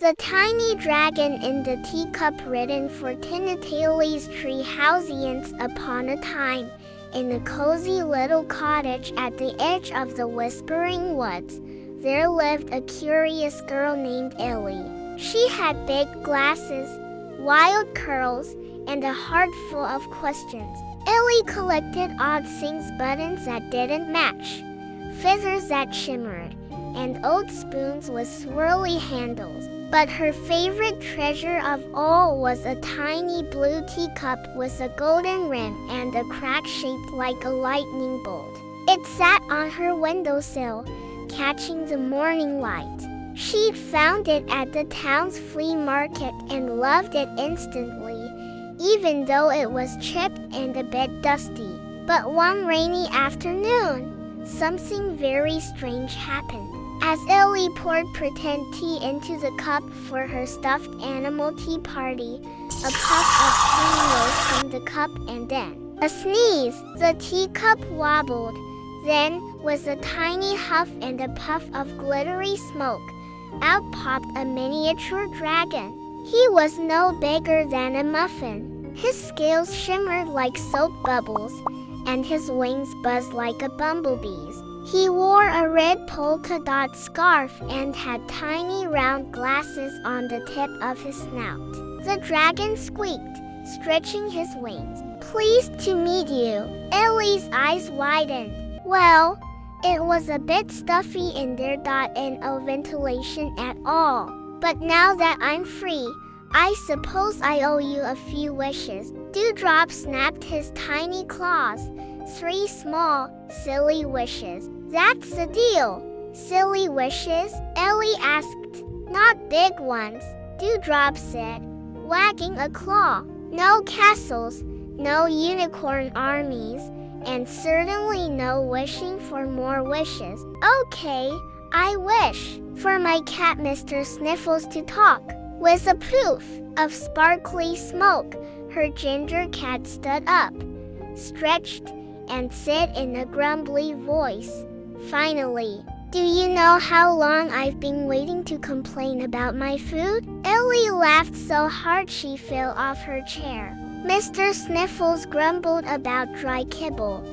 The tiny dragon in the teacup written for TinyTales Treehousians. Upon a time, in a cozy little cottage at the edge of the whispering woods, there lived a curious girl named Ellie. She had big glasses, wild curls, and a heart full of questions. Ellie collected odd things, buttons that didn't match, feathers that shimmered, and old spoons with swirly handles. But her favorite treasure of all was a tiny blue teacup with a golden rim and a crack shaped like a lightning bolt. It sat on her windowsill, catching the morning light. She'd found it at the town's flea market and loved it instantly, even though it was chipped and a bit dusty. But one rainy afternoon, something very strange happened. As Ellie poured pretend tea into the cup for her stuffed animal tea party, a puff of steam rose from the cup and then a sneeze. The teacup wobbled. Then, with a tiny huff and a puff of glittery smoke, out popped a miniature dragon. He was no bigger than a muffin. His scales shimmered like soap bubbles, and his wings buzzed like a bumblebee's. He wore a red polka dot scarf and had tiny round glasses on the tip of his snout. The dragon squeaked, stretching his wings. "Pleased to meet you." Ellie's eyes widened. "Well, it was a bit stuffy in there, and no ventilation at all. But now that I'm free, I suppose I owe you a few wishes." Dewdrop snapped his tiny claws. "3 small, silly wishes." "That's the deal." "Silly wishes?" Ellie asked. "Not big ones," Dewdrop said, wagging a claw. "No castles, no unicorn armies, and certainly no wishing for more wishes." "Okay, I wish for my cat Mr. Sniffles to talk." With a poof of sparkly smoke, her ginger cat stood up, stretched, and said in a grumbly voice, "Finally, do you know how long I've been waiting to complain about my food?" Ellie laughed so hard she fell off her chair. Mr. Sniffles grumbled about dry kibble,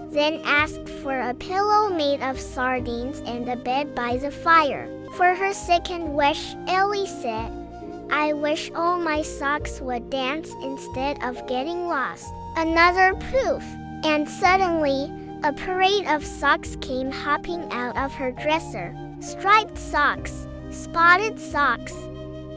then asked for a pillow made of sardines and a bed by the fire. For her second wish, Ellie said, "I wish all my socks would dance instead of getting lost." Another poof, and suddenly, a parade of socks came hopping out of her dresser. Striped socks, spotted socks,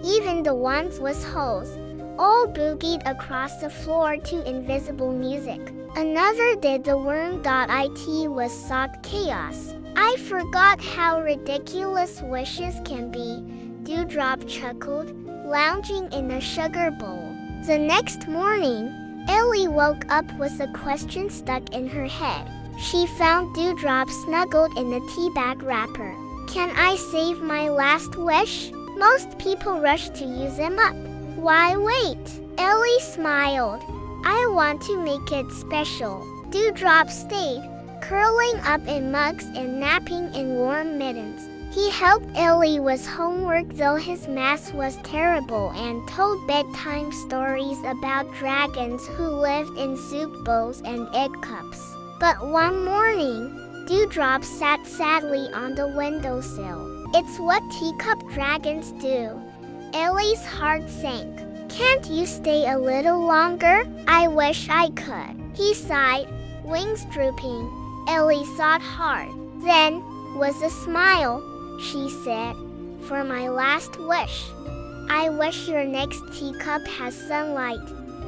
even the ones with holes, all boogied across the floor to invisible music. Another did the worm.it with sock chaos. "I forgot how ridiculous wishes can be," Dewdrop chuckled, lounging in a sugar bowl. The next morning, Ellie woke up with a question stuck in her head. She found Dewdrop snuggled in a teabag wrapper. "Can I save my last wish?" Most people rush to use them up. "Why wait?" Ellie smiled. "I want to make it special." Dewdrop stayed, curling up in mugs and napping in warm mittens. He helped Ellie with homework, though his math was terrible, and told bedtime stories about dragons who lived in soup bowls and egg cups. But one morning, Dewdrop sat sadly on the windowsill. "It's what teacup dragons do." Ellie's heart sank. "Can't you stay a little longer?" "I wish I could," he sighed, wings drooping. Ellie thought hard. Then, with a smile, she said, "For my last wish, I wish your next teacup has sunlight,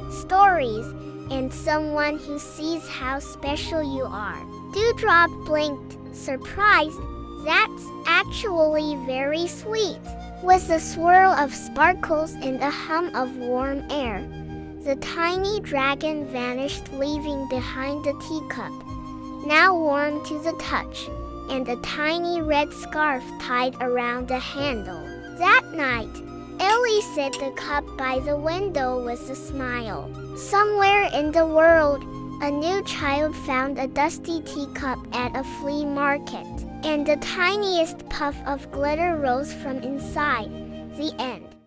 stories, and someone who sees how special you are." Dewdrop blinked, surprised. "That's actually very sweet." With a swirl of sparkles and a hum of warm air, the tiny dragon vanished, leaving behind the teacup, now warm to the touch, and a tiny red scarf tied around the handle. That night, Ellie set the cup by the window with a smile. Somewhere in the world, a new child found a dusty teacup at a flea market, and the tiniest puff of glitter rose from inside. The end.